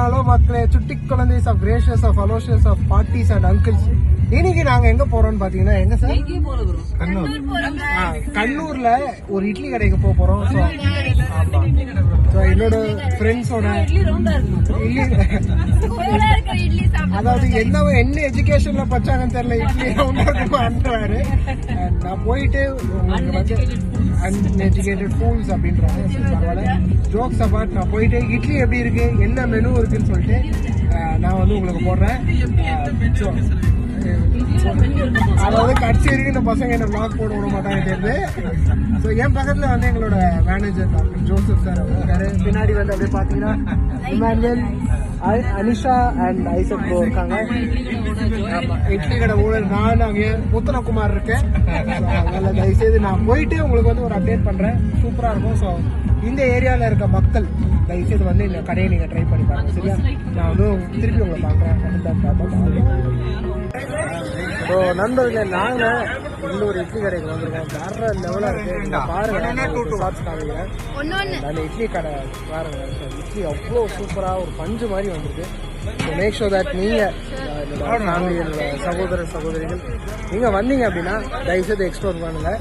Hello மக்களே, சுட்டி குழந்தைஸ் of gracious of Aloysius of parties and uncles. இன்னைக்கு நாங்க எங்க போறோம்னு பாத்தீங்கன்னா, எங்க சார்? கண்ணூர்ல ஒரு இட்லி கடைக்கு போறோம். என்னோட ஃப்ரெண்ட்ஸோட அதாவது என்ன எஜுகேஷன்ல பச்சாங்கன்னு தெரியல, இட்லி ரவுண்டாரு. நான் போயிட்டு அன்எஜுகேட்டட் ஃபூல்ஸ் அப்படின்றாங்க. ஜோக்ஸ் அபார்ட், நான் போயிட்டு இட்லி எப்படி இருக்கு, என்ன மெனு இருக்குன்னு சொல்லிட்டு நான் வந்து உங்களுக்கு போடுறேன். அதாவது கட்சி இருக்கு, இந்த பசங்க என்ன பிளாக் போட விட மாட்டாங்க தெரியுது. ஸோ என் பக்கத்துல வந்து எங்களோட மேனேஜர் டாக்டர் ஜோசப் சார் இருக்காரு. பின்னாடி வந்து அப்படியே பாத்தீங்கன்னா Emmanuel, Anisha and Isaac bro இருக்காங்க. இட்லி கடை ஊழல் நான் அங்கே முத்தனகுமார் இருக்கேன். அதனால தயவுசெய்து நான் போயிட்டு உங்களுக்கு வந்து ஒரு அப்டேட் பண்றேன். சூப்பரா இருக்கும். ஸோ இந்த ஏரியாவில் இருக்க மக்கள் தயவுசெய்து வந்து இந்த கடையை நீங்க ட்ரை பண்ணி பாருங்க, சரியா? நான் வந்து திருப்பி உங்களை பார்க்குறேன். ஸோ நண்பர்களே, நாங்கள் இந்த ஒரு இட்லி கடைக்கு வந்திருக்கோம். வேற லெவலாக இருக்கு. பாருங்க, ஷார்ட்ஸ் காமிக்கிறேன். அந்த இட்லி கடை பாருங்க, இட்லி அவ்வளோ சூப்பராக ஒரு பஞ்சு மாதிரி வந்திருக்கு. ஸோ மேக் ஷோர் தட் நீங்கள் ஃபேமிலியில் சகோதரிகள் நீங்கள் வந்தீங்க அப்படின்னா தயவுசெய்து எக்ஸ்ப்ளோர் பண்ணுங்க.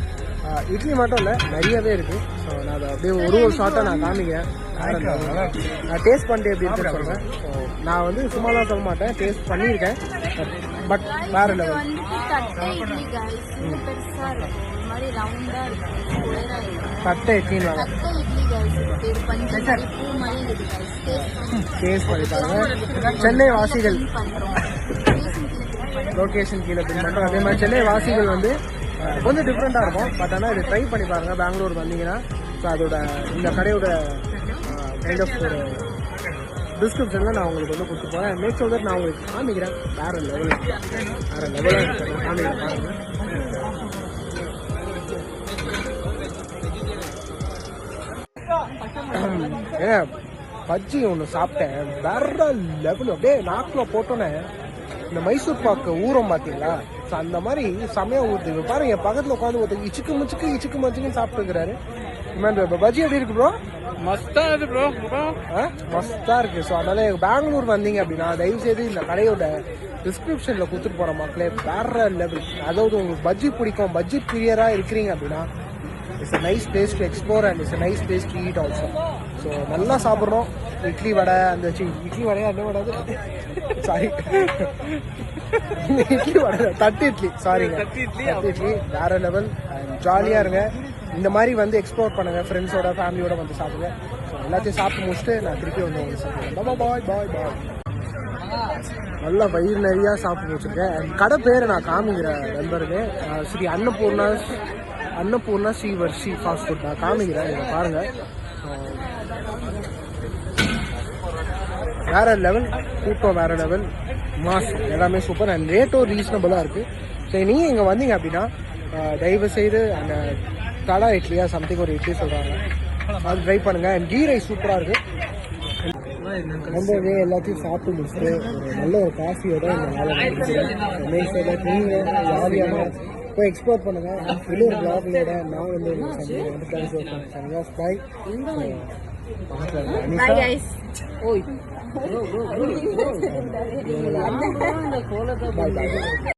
இட்லி மட்டும் இல்லை, நிறையவே இருக்கு. ஸோ நான் அதை அப்படியே ஒரு ஷார்ட்டாக நான் காமிக்கிறேன். நான் டேஸ்ட் பண்ணிட்டு எப்படி இருக்குன்னு சொல்கிறேன். ஸோ நான் வந்து சும்மாலாம் சொல்ல மாட்டேன், டேஸ்ட் பண்ணியிருக்கேன். பட் வேற லெவல். தட்டை இட்லி டேஸ்ட் பண்ணி பாருங்க. சென்னை வாசிகள் லொகேஷன் கீழே பின் பண்ணுறோம். அதே மாதிரி சென்னை வாசிகள் வந்து கொஞ்சம் டிஃப்ரெண்டாக இருக்கும். பட் ஆனால் இதை ட்ரை பண்ணி பாருங்கள் பெங்களூர் வந்தீங்கன்னா. ஸோ அதோட இந்த கடையோட கைண்ட் ஆஃப் ஒரு டிஸ்கிரிப்ஷனில் நான் உங்களுக்கு வந்து கொடுத்து போகிறேன். மேக் ஷோர் தட் நான் உங்களுக்கு காமிக்கிறேன். வேறு லெவலாக காமிக்கிறேன் பாருங்கள். ஏன் பஜ்ஜி ஒன்று சாப்பிட்டேன், வேற லெவல். அப்படியே நாக்கில் போட்டோன்னே இந்த மைசூர் பாக்கு ஊறம் பார்த்தீங்களா? ஸோ அந்த மாதிரி செமையாக ஊற்றுது. பாருங்க, என் பக்கத்தில் உட்காந்து ஒருத்தர் இச்சுக்கு மச்சுக்குன்னு சாப்பிட்டுருக்கிறாரு. பஜ்ஜி எப்படி இருக்கு ப்ரோ? மஸ்தா இருக்கு ப்ரோ, மஸ்தா இருக்கு. ஸோ அதனால பெங்களூர் வந்தீங்க அப்படின்னா தயவுசெய்து இந்த கடையோட டிஸ்கிரிப்ஷனில் கொடுத்துட்டு போகிற மக்களே, வேற லெவல். அதாவது உங்களுக்கு பஜ்ஜி பிடிக்கும், பஜ்ஜி பிரியராக இருக்கிறீங்க அப்படின்னா it's a nice place to explore and it's a nice place to eat also. So நல்லா சாப்பிட்றோம். இட்லி வடை, அந்த இட்லி வடையா என்ன வடை? சாரி, இட்லி வடை, தட்டு இட்லி, சாரிங்க, தட்டு இட்லி வேற லெவல். ஜாலியாக இருங்க. இந்த மாதிரி வந்து எக்ஸ்ப்ளோர் பண்ணுங்க, ஃப்ரெண்ட்ஸோட ஃபேமிலியோட வந்து சாப்பிடுங்க. ஸோ எல்லாத்தையும் சாப்பிட்டு முடிச்சுட்டு நான் திருப்பி வந்து உங்களுக்கு சாப்பிடுவேன். பாய். நல்லா வயிறு நிறையா சாப்பிட்டு வச்சுருக்கேன். கடை பேரை நான் காமிக்கிறேன் நண்பருக்கு. ஸ்ரீ அன்னபூர்ணா ஸ்ரீ ஃபாஸ்ட் ஃபுட் நான் காமிக்கிறேன். இதை பாருங்க, வேற லெவல். கூட்டம் வேற லெவல், மாஸ் எல்லாமே சூப்பர் அண்ட் ரேட்டும் ரீசனபிளாக இருக்குது. ஸோ நீங்கள் இங்கே வந்தீங்க அப்படின்னா தயவு செய்து அந்த தலா இட்லியா சம்திங் ஒரு இட்லி சொல்கிறாங்க, அது ட்ரை பண்ணுங்க. அண்ட் கீ ரைஸ் சூப்பராக இருக்குது. ரொம்பவே எல்லாத்தையும் சாப்பிட்டு முடிச்சுட்டு ஒரு நல்ல ஒரு காஃபியோட இந்த நாளை முடிச்சுக்கிறேன். நீங்கள் ஜாலியான போய் எக்ஸ்ப்ளோர் பண்ணுங்க. இன்னொரு பிளாக்லோட நான் வந்து பாய்.